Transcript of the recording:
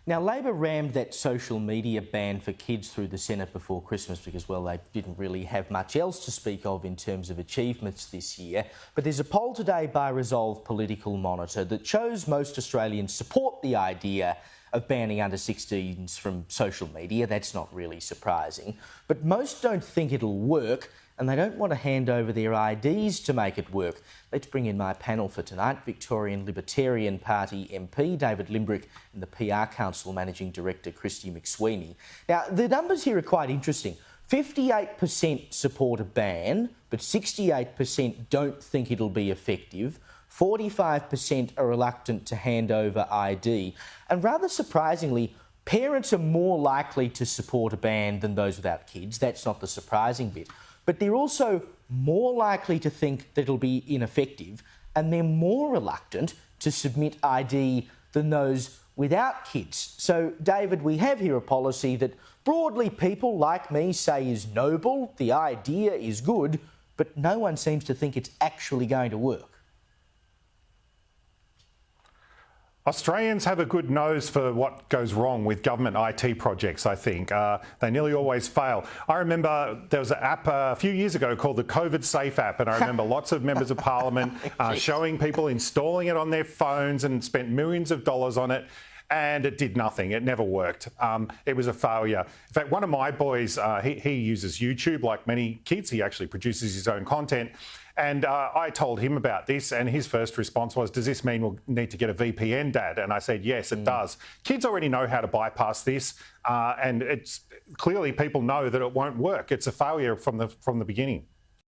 Now, Labor rammed that social media ban for kids through the Senate before Christmas because, well, they didn't really have much else to speak of in terms of achievements this year. But there's a poll today by Resolve Political Monitor that shows most Australians support the idea of banning under 16s from social media. That's not really surprising. But most don't think it'll work, and they don't want to hand over their IDs to make it work. Let's bring in my panel for tonight. Victorian Libertarian Party MP David Limbrick and the PR Council Managing Director Christy McSweeney. Now, the numbers here are quite interesting. 58% support a ban, but 68% don't think it'll be effective. 45% are reluctant to hand over ID. And rather surprisingly, parents are more likely to support a ban than those without kids. That's not the surprising bit. But they're also more likely to think that it'll be ineffective, and they're more reluctant to submit ID than those without kids. So, David, we have here a policy that broadly people like me say is noble, the idea is good, but no one seems to think it's actually going to work. Australians have a good nose for what goes wrong with government IT projects, I think. They nearly always fail. I remember there was an app a few years ago called the COVID Safe app, and I remember lots of members of parliament showing people installing it on their phones and spent millions of dollars on it. And it did nothing. It never worked. It was a failure. In fact, one of my boys, he uses YouTube like many kids. He actually produces his own content. And I told him about this, and his first response was, "Does this mean we'll need to get a VPN, Dad?" And I said, yes, it does. Kids already know how to bypass this, and it's clearly people know that it won't work. It's a failure from the beginning.